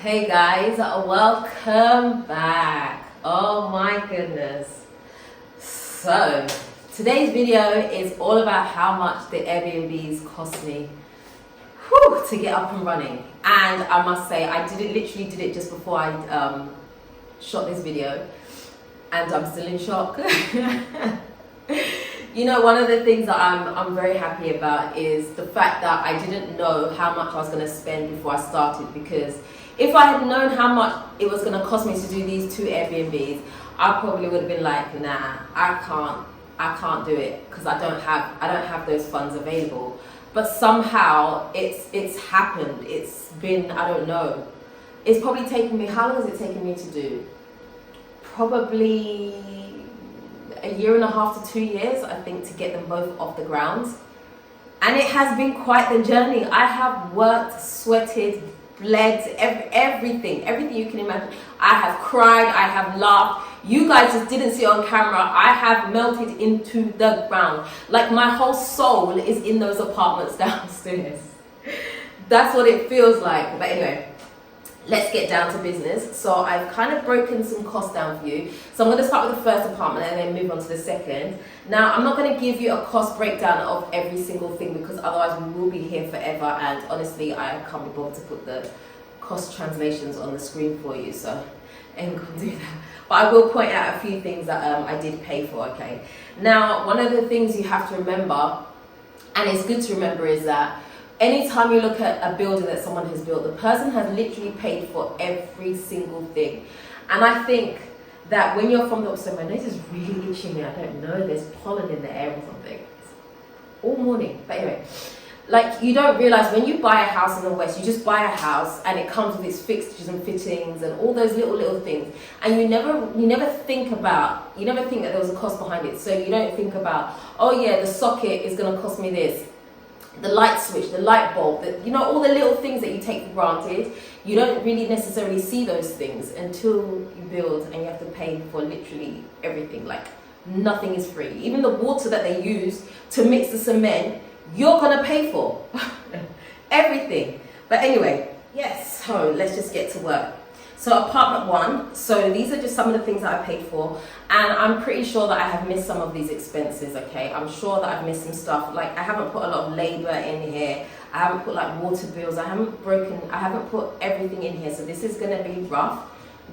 Hey guys, welcome back. Oh my goodness. So, today's video is all about how much the Airbnbs cost me to get up and running. And I must say, I literally did it just before I shot this video. And I'm still in shock. You know, one of the things that I'm very happy about is the fact that I didn't know how much I was going to spend before I started, because if I had known how much it was going to cost me to do these 2 Airbnbs, I probably would have been like, nah, I can't do it because I don't have those funds available. But somehow it's happened. It's been, I don't know. It's probably taken me, how long has it taken me to do? Probably a year and a half to 2 years, I think, to get them both off the ground. And it has been quite the journey. I have worked, sweated, bled, everything you can imagine. I have cried, I have laughed. You guys just didn't see it on camera. I have melted into the ground. Like my whole soul is in those apartments downstairs. That's what it feels like. But anyway, let's get down to business. So I've kind of broken some costs down for you. So I'm going to start with the first apartment and then move on to the second. Now, I'm not going to give you a cost breakdown of every single thing because otherwise we will be here forever. And honestly, I can't be bothered to put the cost translations on the screen for you. So I ain't going to do that. But I will point out a few things that I did pay for, okay? Now, one of the things you have to remember, and it's good to remember, is that anytime you look at a building that someone has built, the person has literally paid for every single thing. And I think that when you're from the upstairs, my nose is really itching. I don't know, there's pollen in the air or something. It's all morning. But anyway, like, you don't realize when you buy a house in the West, you just buy a house and it comes with its fixtures and fittings and all those little things. And you never think that there was a cost behind it. So you don't think about, oh yeah, the socket is going to cost me this. The light switch, the light bulb, all the little things that you take for granted. You don't really necessarily see those things until you build and you have to pay for literally everything. Like, nothing is free. Even the water that they use to mix the cement, you're gonna pay for. Everything. But anyway, yes, so let's just get to work. So apartment 1, so these are just some of the things that I paid for, and I'm pretty sure that I have missed some of these expenses, okay? I'm sure that I've missed some stuff, like I haven't put a lot of labor in here, I haven't put like water bills, I haven't put everything in here, so this is gonna be rough,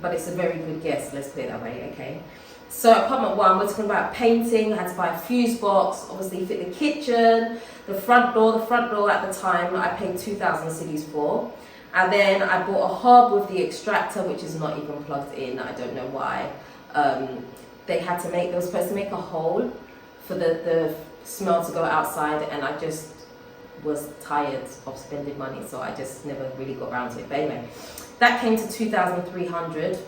but it's a very good guess, let's put it that way, okay? So apartment 1, we're talking about painting. I had to buy a fuse box, obviously fit the kitchen, the front door at the time I paid 2,000 cedis for. And then I bought a hob with the extractor, which is not even plugged in. I don't know why. They were supposed to make a hole for the smell to go outside, and I just was tired of spending money, so I just never really got around to it. But anyway, that came to 2,300.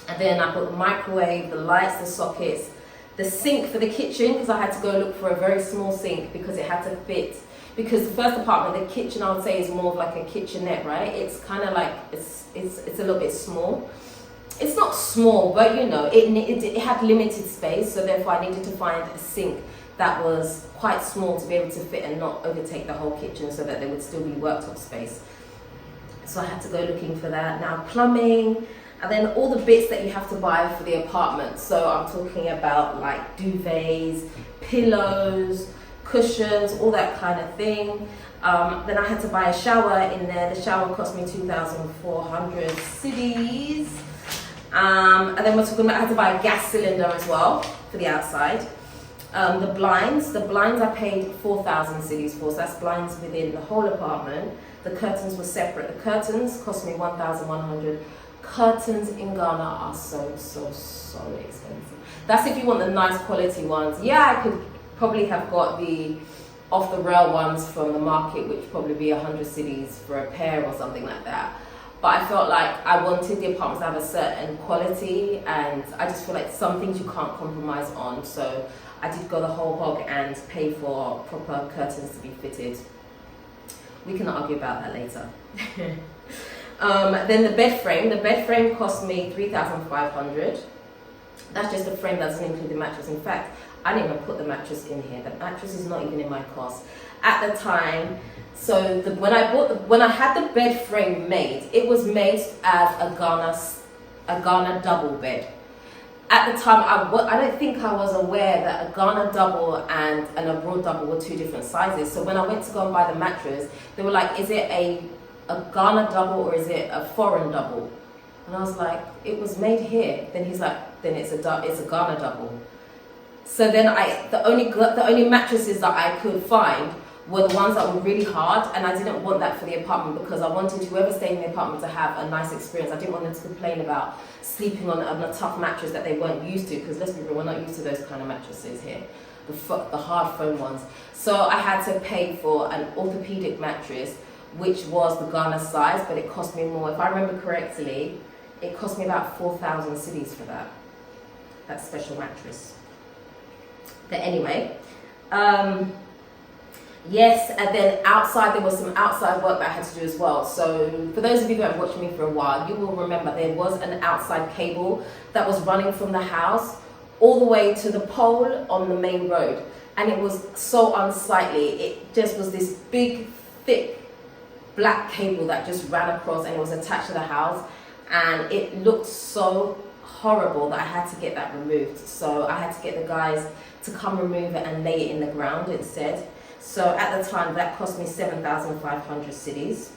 And then I bought the microwave, the lights, the sockets, the sink for the kitchen, because I had to go look for a very small sink because it had to fit. Because the first apartment, the kitchen, I would say, is more of like a kitchenette, right? It's kind of like, it's a little bit small. It's not small, but it had limited space, so therefore I needed to find a sink that was quite small to be able to fit and not overtake the whole kitchen, so that there would still be worktop space. So I had to go looking for that. Now plumbing, and then all the bits that you have to buy for the apartment. So I'm talking about like duvets, pillows, cushions, all that kind of thing. Then I had to buy a shower in there. The shower cost me 2,400 cedis. And then we're talking about, I had to buy a gas cylinder as well for the outside. The blinds I paid 4,000 cedis for, so that's blinds within the whole apartment. The curtains were separate. The curtains cost me 1,100. Curtains in Ghana are so expensive. That's if you want the nice quality ones. Yeah, I could probably have got the off the rail ones from the market, which probably be 100 cedis for a pair or something like that. But I felt like I wanted the apartments to have a certain quality, and I just feel like some things you can't compromise on. So I did go the whole hog and pay for proper curtains to be fitted. We can argue about that later. Then the bed frame cost me 3,500. That's just the frame, that doesn't include the mattress. In fact, I didn't even put the mattress in here. The mattress is not even in my cost at the time. So when I had the bed frame made, it was made as a Ghana double bed. At the time, I don't think I was aware that a Ghana double and an abroad double were two different sizes. So when I went to go and buy the mattress, they were like, is it a Ghana double or is it a foreign double? And I was like, it was made here. Then he's like, then it's a Ghana double. So then the only mattresses that I could find were the ones that were really hard, and I didn't want that for the apartment because I wanted whoever stayed in the apartment to have a nice experience. I didn't want them to complain about sleeping on a tough mattress that they weren't used to, because let's be real, we're not used to those kind of mattresses here, the hard foam ones. So I had to pay for an orthopedic mattress, which was the Ghana size, but it cost me more. If I remember correctly, it cost me about 4,000 cedis for that special mattress. But anyway, yes, and then outside, there was some outside work that I had to do as well. So for those of you who have watched me for a while, you will remember there was an outside cable that was running from the house all the way to the pole on the main road. And it was so unsightly. It just was this big, thick, black cable that just ran across, and it was attached to the house. And it looked so horrible that I had to get that removed. So I had to get the guys to come remove it and lay it in the ground instead. So at the time, that cost me 7,500 cedis.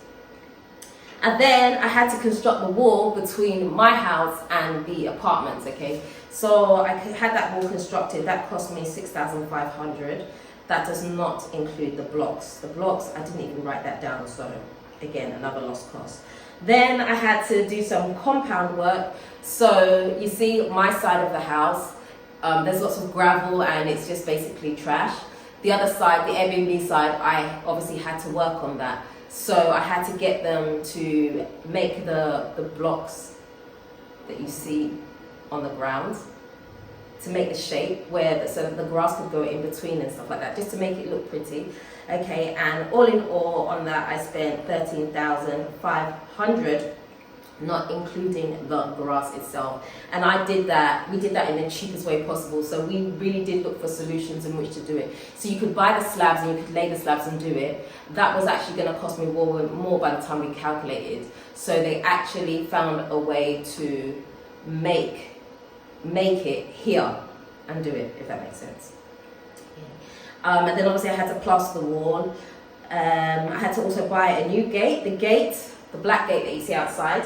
And then I had to construct the wall between my house and the apartments, okay? So I had that wall constructed. That cost me 6,500. That does not include the blocks. The blocks, I didn't even write that down, so again, another lost cost. Then I had to do some compound work. So you see my side of the house, there's lots of gravel and it's just basically trash. The other side, the Airbnb side, I obviously had to work on that. So I had to get them to make the blocks that you see on the ground, to make the shape so that the grass could go in between and stuff like that, just to make it look pretty. Okay, and all in all on that I spent 13,500, not including the grass itself. And we did that in the cheapest way possible. So we really did look for solutions in which to do it. So you could buy the slabs and you could lay the slabs and do it. That was actually going to cost me more by the time we calculated. So they actually found a way to make it here and do it, if that makes sense. And then obviously I had to plaster the wall. I had to also buy a new gate. The black gate that you see outside,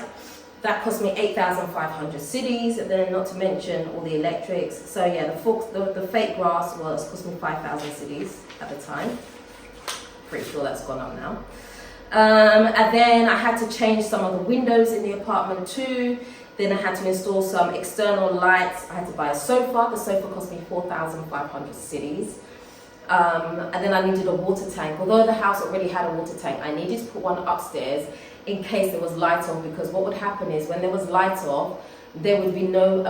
that cost me 8,500 cedis, and then not to mention all the electrics. So yeah, the fake grass cost me 5,000 cedis at the time. Pretty sure that's gone up now. And then I had to change some of the windows in the apartment too. Then I had to install some external lights. I had to buy a sofa. The sofa cost me 4,500 cedis. And then I needed a water tank. Although the house already had a water tank, I needed to put one upstairs in case there was light off, because what would happen is when there was light off, there would be no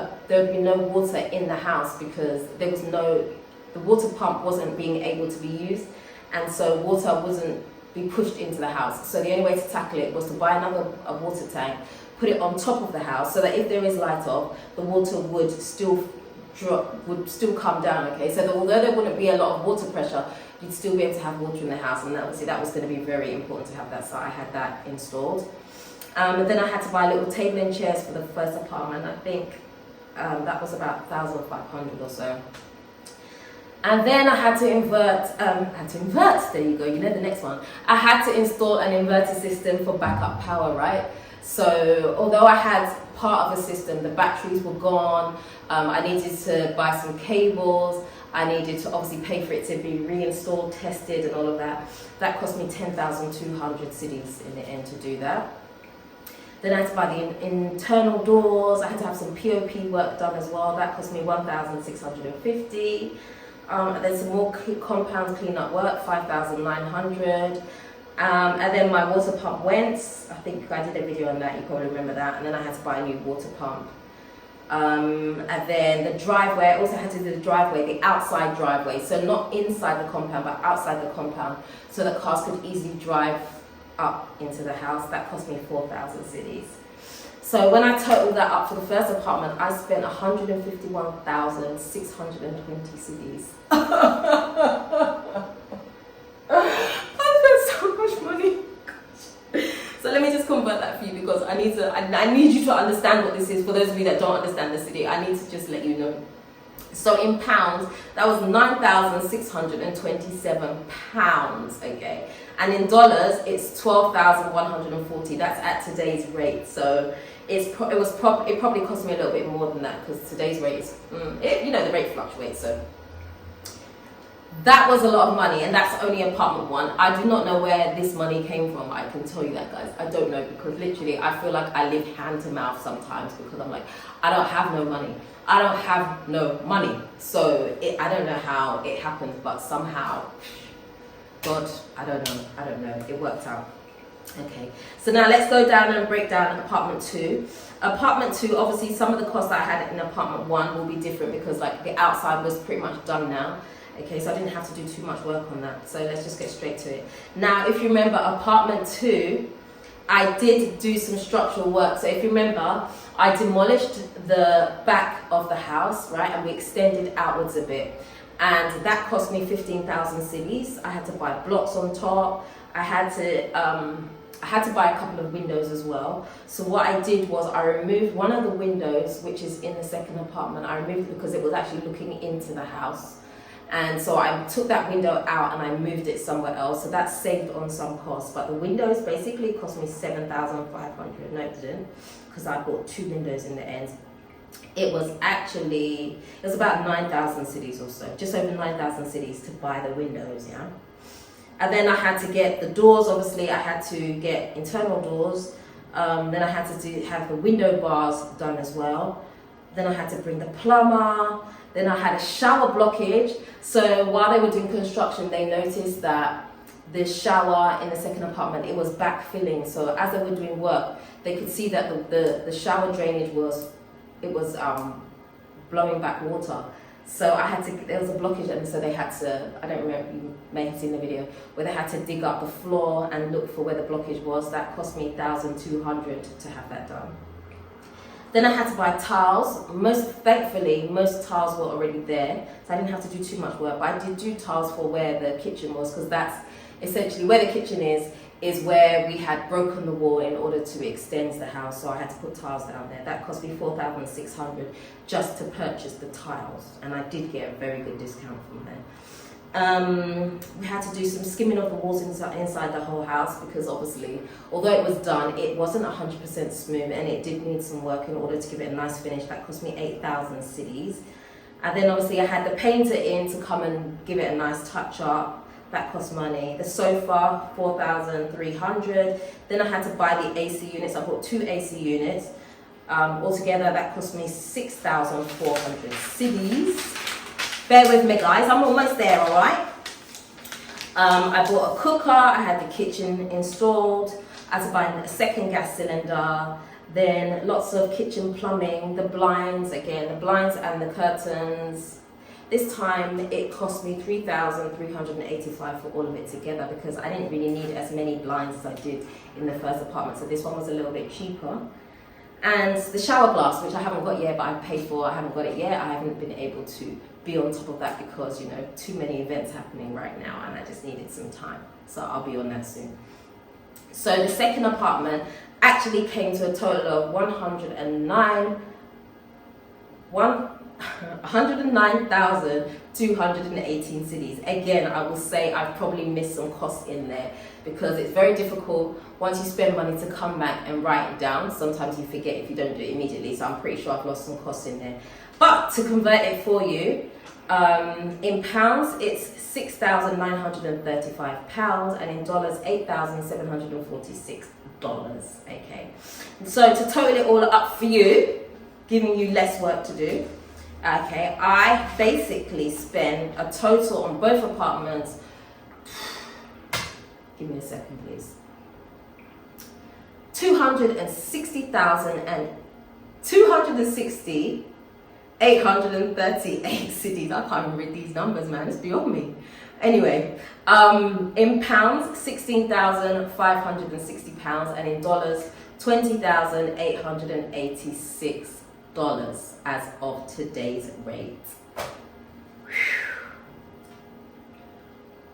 water in the house, because the water pump wasn't being able to be used, and so water wasn't be pushed into the house. So the only way to tackle it was to buy a water tank, put it on top of the house, so that if there is light off, the water would still come down, okay? So although there wouldn't be a lot of water pressure, you'd still be able to have water in the house, and obviously that was going to be very important to have that, so I had that installed. And then I had to buy little table and chairs for the first apartment. I think that was about 1,500 or so. And then I had to invert, there you go, you know the next one. I had to install an inverter system for backup power, right? So although I had part of a system, the batteries were gone, I needed to buy some cables, I needed to obviously pay for it to be reinstalled, tested and all of that. That cost me 10,200 cedis in the end to do that. Then I had to buy the internal doors, I had to have some POP work done as well, that cost me 1,650. And then some more compound clean-up work, 5,900. And then my water pump went. I think I did a video on that, you probably remember that. And then I had to buy a new water pump. And then the driveway, I also had to do the driveway, the outside driveway. So not inside the compound, but outside the compound, so that cars could easily drive up into the house. That cost me 4,000 cedis. So when I totaled that up for the first apartment, I spent 151,620 cedis. I spent so much money. So let me just convert that for you, because I need you to understand what this is. For those of you that don't understand the city, I need to just let you know. So in pounds, that was 9,627 pounds, okay? And in dollars, it's 12,140. That's at today's rate. So it probably cost me a little bit more than that, because today's rate is, the rate fluctuates. So that was a lot of money, and that's only apartment one. I do not know where this money came from. I can tell you that, guys. I don't know, because literally I feel like I live hand to mouth sometimes, because I'm like, I don't have no money. I don't have no money. So I don't know how it happened, but somehow, God, I don't know. It worked out. Okay, so now let's go down and break down apartment 2. Apartment 2, obviously some of the costs I had in apartment 1 will be different, because like the outside was pretty much done now. Okay, so I didn't have to do too much work on that. So let's just get straight to it. Now, if you remember apartment 2, I did do some structural work. So if you remember, I demolished the back of the house, right? And we extended outwards a bit. And that cost me 15,000 cedis. I had to buy blocks on top. I had to buy a couple of windows as well. So what I did was I removed one of the windows, which is in the second apartment. I removed it because it was actually looking into the house. And so I took that window out and I moved it somewhere else. So that saved on some costs. But the windows basically cost me 7,500. No, it didn't, because I bought 2 windows in the end. It was about 9,000 cedis or so, just over 9,000 cedis to buy the windows, yeah. And then I had to get the doors. Obviously, I had to get internal doors. Then I had to have the window bars done as well. Then I had to bring the plumber. Then I had a shower blockage. So while they were doing construction, they noticed that the shower in the second apartment, it was backfilling. So as they were doing work, they could see that the shower drainage was blowing back water. So there was a blockage, and so they had to, I don't remember, you may have seen the video, where they had to dig up the floor and look for where the blockage was. That cost me 1,200 to have that done. Then I had to buy tiles. Thankfully, most tiles were already there, so I didn't have to do too much work. But I did do tiles for where the kitchen was, because that's essentially where the kitchen is where we had broken the wall in order to extend the house. So I had to put tiles down there. That cost me 4,600 just to purchase the tiles, and I did get a very good discount from there. We had to do some skimming of the walls inside the whole house, because obviously, although it was done, it wasn't 100% smooth, and it did need some work in order to give it a nice finish. That cost me 8,000 cedis. And then obviously I had the painter in to come and give it a nice touch up. That cost money. The sofa, 4,300. Then I had to buy the AC units. I bought 2 AC units. Altogether, that cost me 6,400 cedis. Bear with me, guys. I'm almost there, all right? I bought a cooker. I had the kitchen installed. I had to buy a second gas cylinder. Then lots of kitchen plumbing, the blinds and the curtains. This time it cost me 3,385 for all of it together, because I didn't really need as many blinds as I did in the first apartment. So this one was a little bit cheaper. And the shower glass, which I haven't got yet, but I paid for, I haven't got it yet. I haven't been able to be on top of that because, too many events happening right now, and I just needed some time. So I'll be on that soon. So the second apartment actually came to a total of 109,218 cedis. Again, I will say I've probably missed some costs in there, because it's very difficult once you spend money to come back and write it down. Sometimes you forget if you don't do it immediately, so I'm pretty sure I've lost some costs in there. But to convert it for you, in pounds, it's 6,935 pounds, and in dollars, $8,746. Okay, so to total it all up for you, giving you less work to do, okay, I basically spend a total on both apartments, give me a second please, 838 cities. I can't even read these numbers, man. It's beyond me. Anyway, in pounds, 16,560 pounds, and in dollars, $20,886 as of today's rate.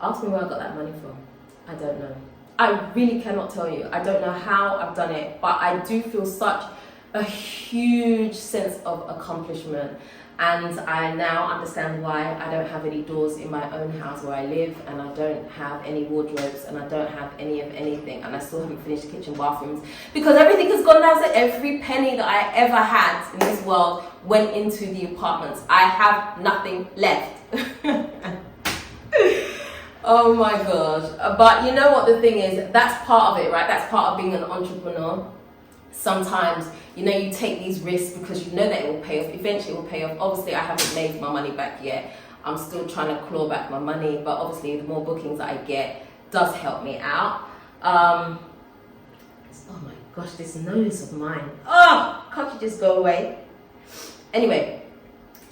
Ask me where I got that money from. I don't know. I really cannot tell you. I don't know how I've done it, but I do feel such a huge sense of accomplishment. And I now understand why I don't have any doors in my own house where I live, and I don't have any wardrobes, and I don't have any of anything, and I still haven't finished kitchen bathrooms, because everything has gone down. So every penny that I ever had in this world went into the apartments. I have nothing left. Oh my gosh. But you know what the thing is, that's part of it, right? That's part of being an entrepreneur. Sometimes, you know, you take these risks because you know that it will pay off. Eventually it will pay off. Obviously, I haven't made my money back yet. I'm still trying to claw back my money, but obviously the more bookings that I get does help me out. Oh my gosh, this nose of mine. Oh, can't you just go away? Anyway,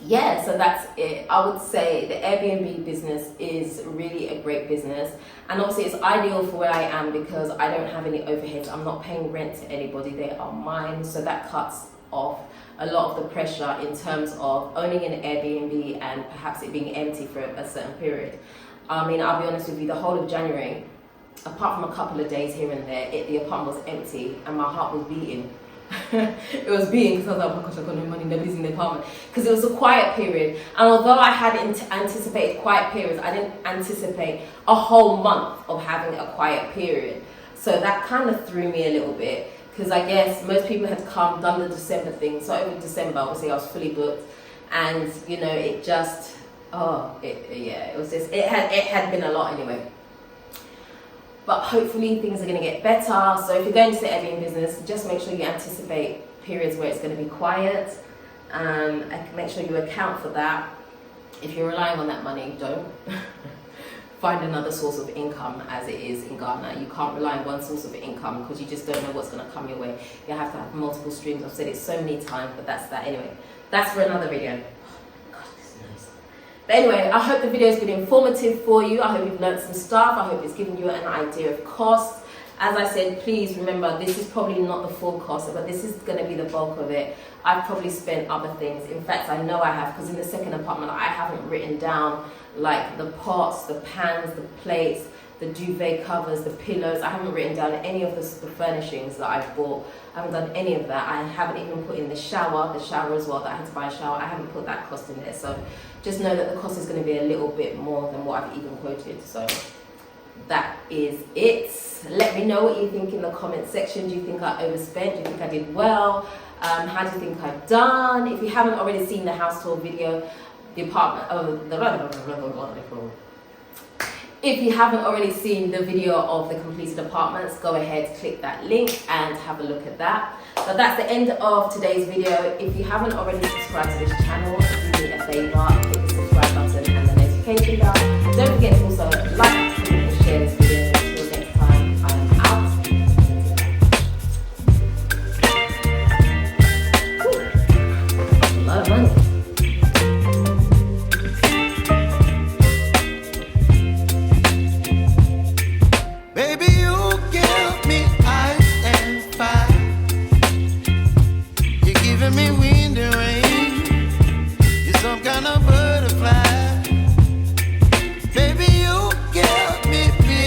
yeah, so that's it. I would say the Airbnb business is really a great business, and obviously it's ideal for where I am because I don't have any overheads. I'm not paying rent to anybody, they are mine, so that cuts off a lot of the pressure in terms of owning an Airbnb and perhaps it being empty for a certain period. I mean, I'll be honest with you, the whole of January, apart from a couple of days here and there, the apartment was empty and my heart was beating. It was beating because I was like, oh my gosh, I've got no money, nobody's in the apartment. Because it was a quiet period. And although I had anticipated quiet periods, I didn't anticipate a whole month of having a quiet period. So that kind of threw me a little bit. Because I guess most people had come, done the December thing. So over December, obviously I was fully booked. And, you know, it just, it had been a lot anyway. But hopefully things are going to get better. So if you're going to the Airbnb business, just make sure you anticipate periods where it's going to be quiet. And make sure you account for that. If you're relying on that money, don't. Find another source of income, as it is in Ghana. You can't rely on one source of income because you just don't know what's going to come your way. You have to have multiple streams. I've said it so many times, but that's that. Anyway, that's for another video. But anyway, I hope the video has been informative for you. I hope you've learned some stuff. I hope it's given you an idea of costs. As I said, please remember, this is probably not the full cost, but this is going to be the bulk of it. I've probably spent other things. In fact, I know I have, because in the second apartment, I haven't written down like the pots, the pans, the plates, the duvet covers, the pillows. I haven't written down any of the furnishings that I've bought. I haven't done any of that. I haven't even put in the shower as well, that I had to buy a shower. I haven't put that cost in there. So just know that the cost is going to be a little bit more than what I've even quoted. So that is it. Let me know what you think in the comment section. Do you think I overspent? Do you think I did well? How do you think I've done? If you haven't already seen the house tour video, if you haven't already seen the video of the completed apartments, go ahead, click that link and have a look at that. So that's the end of today's video. If you haven't already subscribed to this channel, do me a favor, click the subscribe button and the notification bell. Don't forget to also like, comment and share this video. Until next time, I am out. Whew. A lot of money. Me